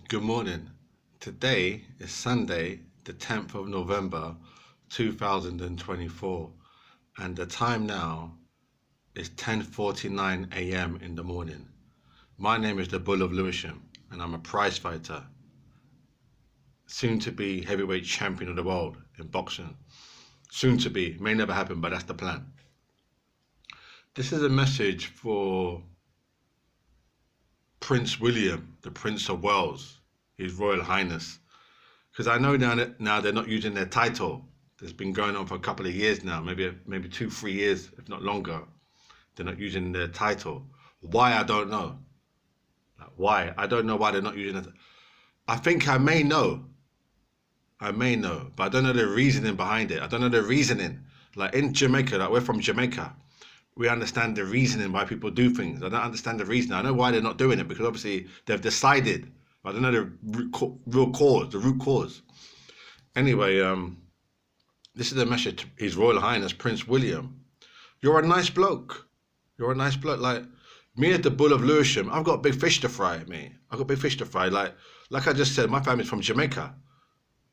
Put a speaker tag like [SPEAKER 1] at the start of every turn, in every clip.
[SPEAKER 1] Good morning. Today is Sunday, the 10th of November, 2024, and the time now is 10:49 a.m. in the morning. My name is the Bull of Lewisham, and I'm a prize fighter, soon to be heavyweight champion of the world in boxing. Soon to be, may never happen, but that's the plan. This is a message for Prince William, the Prince of Wales, His Royal Highness. Because I know now they're not using their title. It's been going on for a couple of years now, maybe 2, 3 years, if not longer. They're not using their title. Why, I don't know. Why? I don't know why they're not using it. I think I may know, but I don't know the reasoning behind it. I don't know the reasoning. Like in Jamaica, like we're from Jamaica, we understand the reasoning why people do things. I don't understand the reason. I know why they're not doing it, because obviously they've decided. I don't know the root cause. Anyway, this is a message to His Royal Highness Prince William. You're a nice bloke. You're a nice bloke. Like me as the Bull of Lewisham, I've got big fish to fry, mate. I've got big fish to fry. Like I just said, my family's from Jamaica.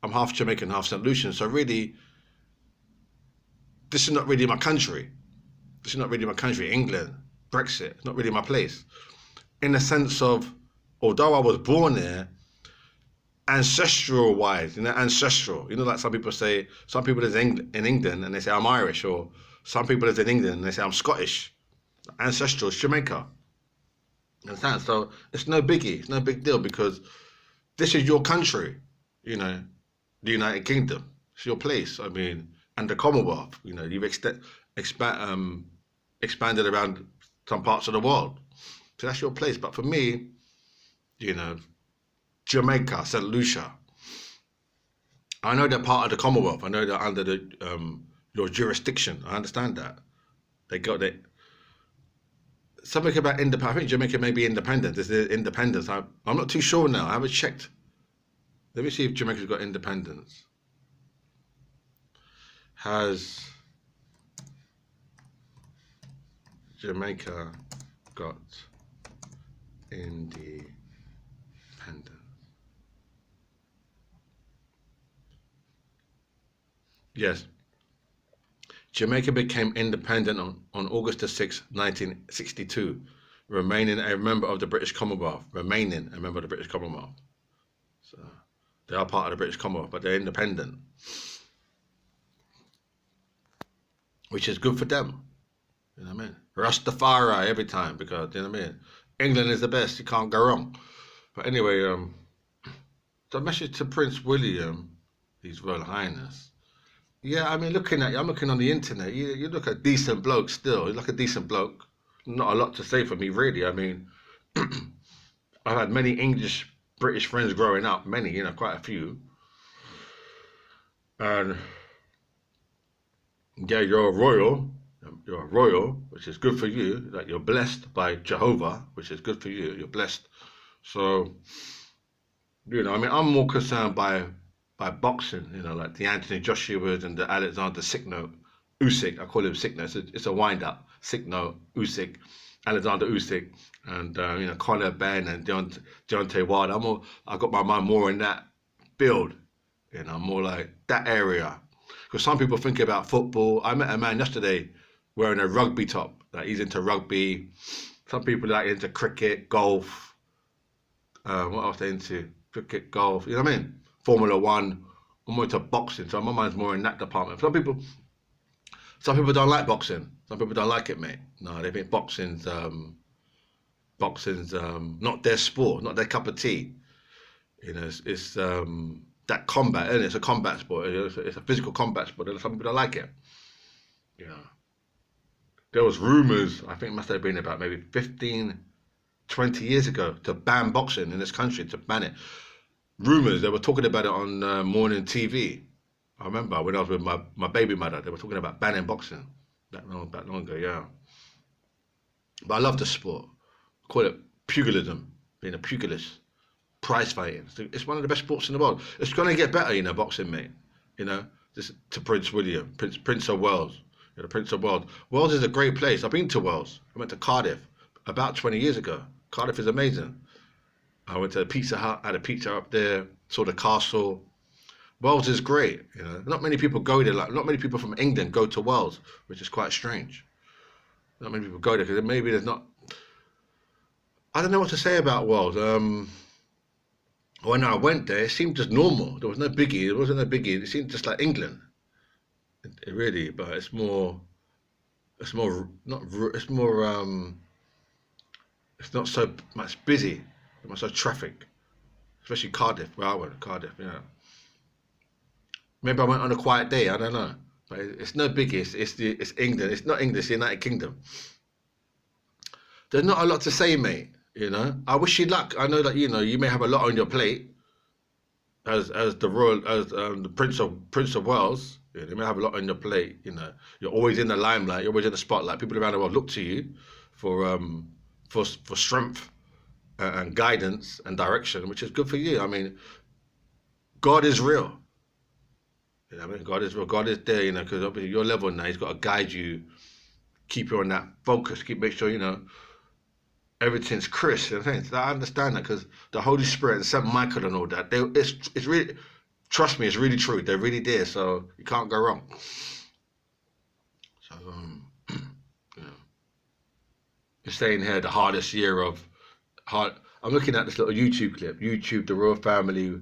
[SPEAKER 1] I'm half Jamaican, half St. Lucian. So really, this is not really my country. This is not really my country. England, Brexit, it's not really my place. In the sense of, although I was born there, ancestral-wise, ancestral. Like some people say, some people is in England and they say I'm Irish, or some people is in England and they say I'm Scottish. Ancestral is Jamaica. Understand? So it's no biggie, it's no big deal, because this is your country, the United Kingdom. It's your place. I mean, and the Commonwealth. You've expanded around some parts of the world. So that's your place. But for me, Jamaica, St. Lucia, I know they're part of the Commonwealth. I know they're under your jurisdiction. I understand that. They got it. Something about independence. I think Jamaica may be independent. There's independence. I'm not too sure now. I haven't checked. Let me see if Jamaica's got independence. Has Jamaica got independence? Yes. Jamaica became independent on August the 6th, 1962, remaining a member of the British Commonwealth. So they are part of the British Commonwealth, but they're independent, which is good for them. You know what I mean? Rastafari every time, because, you know what I mean? England is the best. You can't go wrong. But anyway, the message to Prince William, His Royal Highness. Yeah, I mean, I'm looking on the internet. You look a decent bloke still. You look a decent bloke. Not a lot to say for me, really. I mean, I've had many English, British friends growing up. Many, quite a few. And yeah, you're a royal. You're a royal, which is good for you. Like, you're blessed by Jehovah, which is good for you. You're blessed. So, I mean, I'm more concerned by boxing, like the Anthony Joshua's and the Alexander Usyk. I call him Usyk. It's a wind-up. Usyk, Alexander Usyk, and Conor Ben and Deontay Wilder. I got my mind more in that field, more like that area. Because some people think about football. I met a man yesterday wearing a rugby top. Like, he's into rugby. Some people are into cricket, golf. What else they into? Cricket, golf. You know what I mean? Formula One. I'm more into boxing, so my mind's more in that department. Some people don't like boxing. Some people don't like it, mate. No, they think boxing's not their sport, not their cup of tea. It's that combat, isn't it? It's a combat sport. It's a physical combat sport. And some people don't like it. There was rumours, I think it must have been about maybe 15, 20 years ago, to ban boxing in this country, to ban it. Rumours, they were talking about it on morning TV. I remember when I was with my baby mother, they were talking about banning boxing that long ago, yeah. But I love the sport. I call it pugilism, being a pugilist, prize fighting. It's one of the best sports in the world. It's going to get better, boxing, mate. This to Prince William, Prince of Wales. The Prince of Wales. Wales is a great place. I've been to Wales. I went to Cardiff about 20 years ago. Cardiff is amazing. I went to the Pizza Hut, had a pizza up there, saw the castle. Wales is great, you know. Not many people go there. Like, not many people from England go to Wales, which is quite strange. Not many people go there because maybe there's not. I don't know what to say about Wales. When I went there, it seemed just normal. There was no biggie. There wasn't no biggie. It seemed just like England. It really, but it's more. It's more not. It's more. It's not so much busy. Not so traffic, especially Cardiff, where I went. Cardiff, yeah. Maybe I went on a quiet day. I don't know, but it's no biggie. It's England. It's not England. It's the United Kingdom. There's not a lot to say, mate. You know, I wish you luck. I know that you may have a lot on your plate as the Prince of Wales. You may have a lot on your plate. You know, you're always in the limelight. You're always in the spotlight. People around the world look to you for for strength and guidance and direction, which is good for you. I mean, God is real. You know what I mean? God is real. God is there. You know, because obviously your level now, He's got to guide you, keep you on that focus, make sure everything's crisp. You know what I'm saying? So I understand that because the Holy Spirit and Saint Michael and all that, it's really, trust me, it's really true. They're really there, so you can't go wrong. So, you know, you're saying here the hardest year of hard. I'm looking at this little YouTube clip. YouTube, the Royal Family,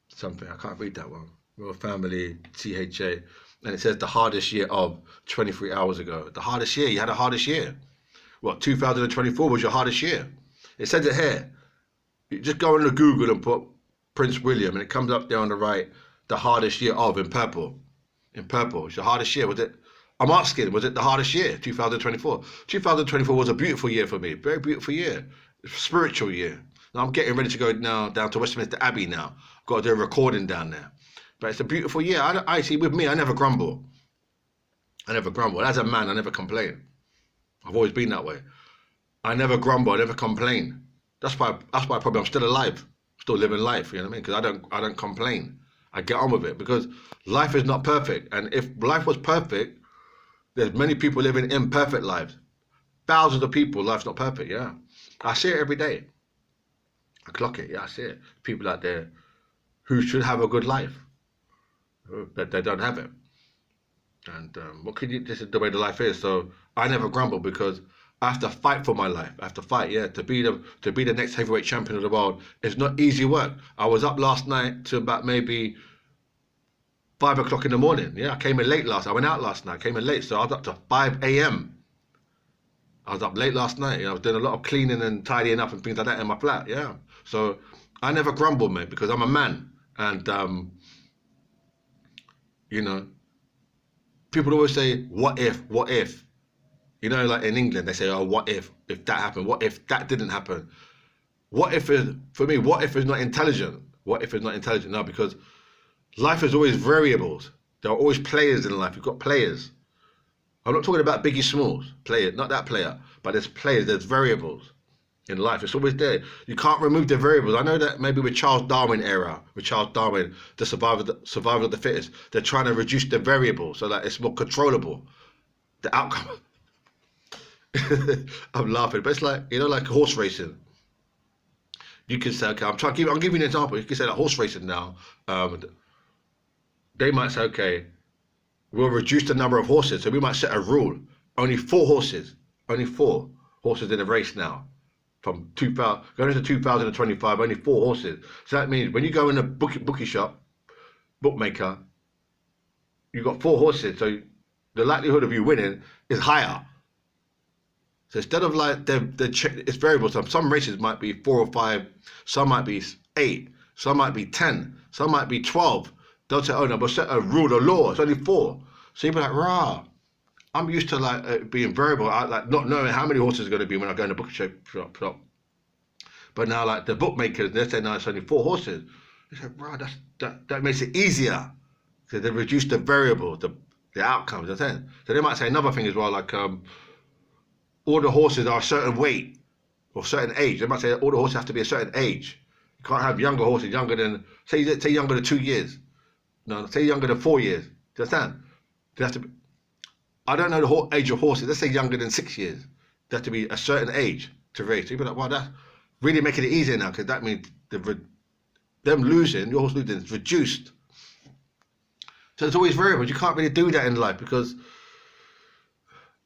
[SPEAKER 1] something. I can't read that one. Royal Family, THA, and it says the hardest year of 23 hours ago. The hardest year. You had a hardest year. What, 2024 was your hardest year? It says it here. You just go into Google and put Prince William and it comes up there on the right, the hardest year of in purple. In purple. It's your hardest year. Was it? I'm asking, was it the hardest year, 2024? 2024 was a beautiful year for me. Very beautiful year. Spiritual year. Now I'm getting ready to go now down to Westminster Abbey now. I've got to do a recording down there. But it's a beautiful year. I see, with me, I never grumble. I never grumble. As a man, I never complain. I've always been that way. I never grumble. I never complain. That's why probably I'm still alive, still living life. You know what I mean? Because I don't complain. I get on with it because life is not perfect. And if life was perfect, there's many people living imperfect lives. Thousands of people, life's not perfect. Yeah, I see it every day. I clock it. Yeah, I see it. People out there who should have a good life, but they don't have it. And what can you? This is the way the life is. So I never grumble because I have to fight for my life. I have to fight, yeah, to be the next heavyweight champion of the world. It's not easy work. I was up last night to about maybe 5 o'clock in the morning. Yeah, I came in late I went out last night. I came in late, so I was up to 5 a.m. I was up late last night. I was doing a lot of cleaning and tidying up and things like that in my flat. Yeah, so I never grumble, mate, because I'm a man, and you know. People always say, what if, what if? You know, like in England, they say, oh, what if that happened? What if that didn't happen? What if for me, what if is not intelligent? What if is not intelligent? No, because life is always variables. There are always players in life. You've got players. I'm not talking about Biggie Smalls, player, not that player, but there's players, there's variables in life. It's always there. You can't remove the variables. I know that maybe with Charles Darwin era, the survival of the fittest, they're trying to reduce the variables so that it's more controllable. The outcome. I'm laughing, but it's like, like horse racing. You can say, okay, I'll give you an example. You can say that horse racing now, they might say, okay, we'll reduce the number of horses. So we might set a rule. Only four horses in a race now. From 2000 going into 2025, only 4 horses. So that means when you go in a bookie shop, bookmaker, you've got 4 horses. So the likelihood of you winning is higher. So instead of like it's variable. Some races might be 4 or 5, some might be 8, some might be 10, some might be 12. They'll say, oh no, but set a rule, a law. It's only 4. So you'll be like, rah. I'm used to like being variable, like not knowing how many horses are going to be when I go in the book shop. But now, like the bookmakers, they say now it's only 4 horses. They say, bro, that makes it easier because they reduce the variable, the outcomes. So they might say another thing as well, like all the horses are a certain weight or certain age. They might say all the horses have to be a certain age. You can't have younger horses younger than say younger than 2 years. No, say younger than 4 years. Do you understand? They have to be. I don't know the age of horses. Let's say younger than 6 years. They have to be a certain age to race. So you'd be like, wow, really making it easier now, because that means them losing, yours losing, is reduced. So there's always variables. You can't really do that in life because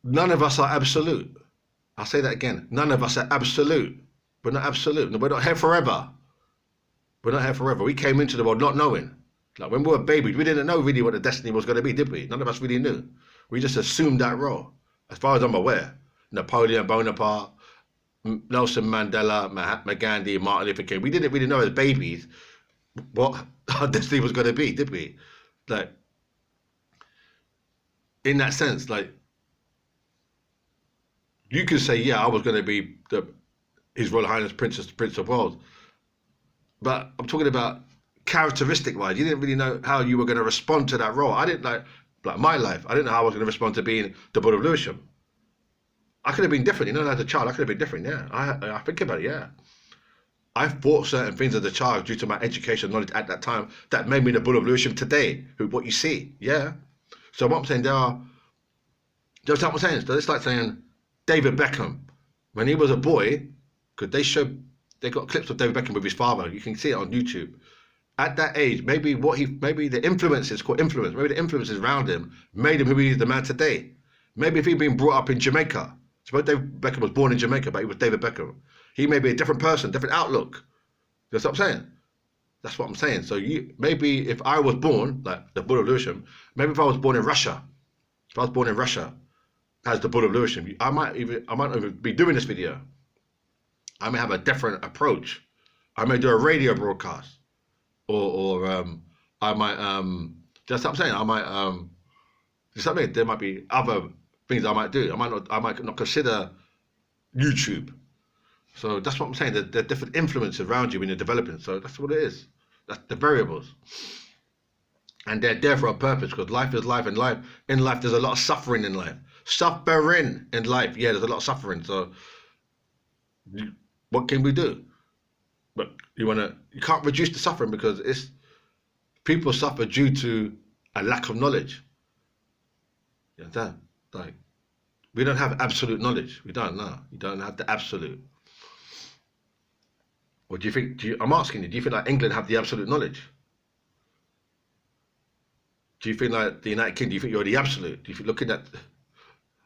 [SPEAKER 1] none of us are absolute. I'll say that again. None of us are absolute. We're not absolute. No, we're not here forever. We're not here forever. We came into the world not knowing. Like when we were babies, we didn't know really what the destiny was going to be, did we? None of us really knew. We just assumed that role. As far as I'm aware, Napoleon Bonaparte, Nelson Mandela, Mahatma Gandhi, Martin Luther King, we didn't really know as babies what our destiny was going to be, did we? Like, in that sense, like, you could say, yeah, I was going to be His Royal Highness Prince of Wales. But I'm talking about characteristic-wise. You didn't really know how you were going to respond to that role. I didn't like my life. I didn't know how I was going to respond to being the Bull of Lewisham. I could have been different, you know, as a child. I could have been different, yeah. I think about it, yeah. I thought certain things as a child due to my education knowledge at that time that made me the Bull of Lewisham today, what you see, yeah. So what I'm saying, just what I'm saying, so it's like saying David Beckham, when he was a boy, because they got clips of David Beckham with his father. You can see it on YouTube. At that age, maybe the influences called influence, maybe the influences around him made him who he is, the man today. Maybe if he'd been brought up in Jamaica, suppose David Beckham was born in Jamaica, but he was David Beckham. He may be a different person, different outlook. That's what I'm saying. That's what I'm saying. So maybe if I was born like the Bull of Lewisham, maybe if I was born in Russia, as the Bull of Lewisham, I might even be doing this video. I may have a different approach. I may do a radio broadcast, or I might just what I'm saying. I might just what I mean. There might be other things I might do. I might not consider YouTube. So that's what I'm saying. There are different influences around you when you're developing. So that's what it is. That's the variables, and they're there for a purpose. Because life is life, and in life there's a lot of suffering in life. Suffering in life. Yeah, there's a lot of suffering. So what can we do? But you can't reduce the suffering because people suffer due to a lack of knowledge. You understand? Like, we don't have absolute knowledge. We don't know. You don't have the absolute. What do you think? I'm asking you, do you think like England have the absolute knowledge? Do you think like the United Kingdom, do you think you're the absolute? Do you think looking at,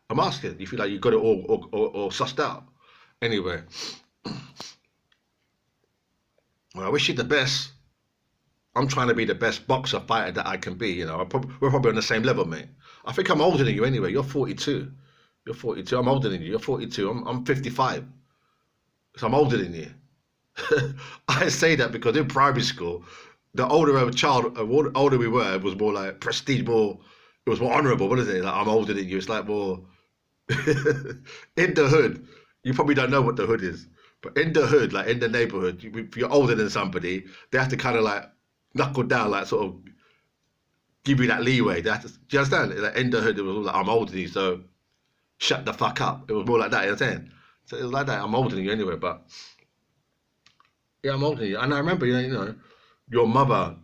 [SPEAKER 1] I'm asking, do you feel like you got it all sussed out? Anyway. Well, I wish you the best. I'm trying to be the best boxer fighter that I can be. You know, we're probably on the same level, mate. I think I'm older than you anyway. You're 42. You're 42. I'm older than you. You're 42. I'm 55. So I'm older than you. I say that because in primary school, the older older we were, it was more like prestige, it was more honourable. What is it? Like, I'm older than you. It's like more in the hood. You probably don't know what the hood is. But in the hood, like in the neighborhood, if you're older than somebody, they have to kind of like knuckle down, like sort of give you that leeway. They have to, do you understand? Like in the hood, it was all like, I'm older than you, so shut the fuck up. It was more like that, you know what I'm saying? So it was like that. I'm older than you anyway, but yeah, I'm older than you. And I remember, you know, your mother,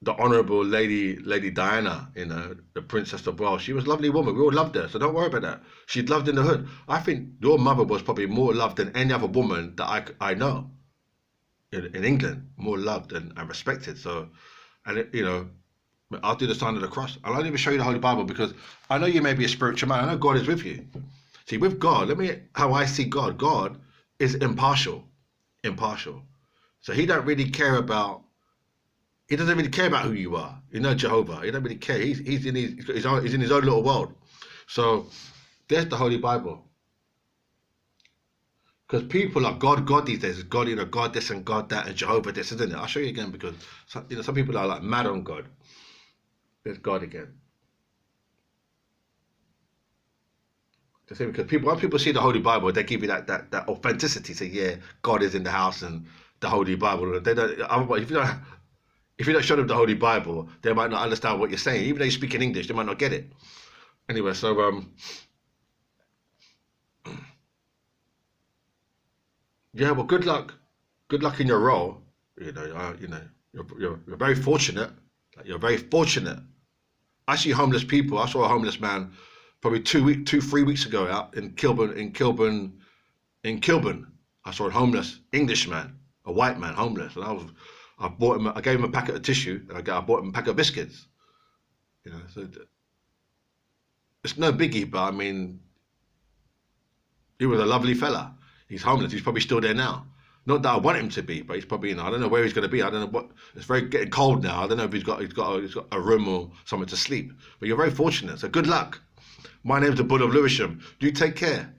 [SPEAKER 1] the Honourable Lady Diana, you know, the Princess of Wales, she was a lovely woman. We all loved her, so don't worry about that. She's loved in the hood. I think your mother was probably more loved than any other woman that I know in England, more loved and respected. So, and you know, I'll do the sign of the cross. And I'll even show you the Holy Bible because I know you may be a spiritual man. I know God is with you. See, with God, how I see God. God is impartial. So he doesn't really care about. He doesn't really care about who you are. You know, Jehovah. He doesn't really care. He's in his own little world. So there's the Holy Bible. Because people are God these days. God, you know, God this and God that and Jehovah this, isn't it? I'll show you again because some people are like mad on God. There's God again. Because once people see the Holy Bible, they give you that authenticity. Say, yeah, God is in the house and the Holy Bible. They don't. If you don't show them the Holy Bible, they might not understand what you're saying. Even though you speak in English, they might not get it. Anyway, so yeah. Well, good luck. Good luck in your role. You know, you're very fortunate. You're very fortunate. I see homeless people. I saw a homeless man probably 3 weeks ago out in Kilburn. I saw a homeless Englishman, a white man, homeless, and I gave him a packet of tissue, and I bought him a packet of biscuits. You know, so it's no biggie, but I mean, he was a lovely fella. He's homeless. He's probably still there now. Not that I want him to be, but he's probably, I don't know where he's going to be. I don't know what. It's getting cold now. I don't know if he's got a room or somewhere to sleep. But you're very fortunate. So good luck. My name's the Bull of Lewisham. Do take care.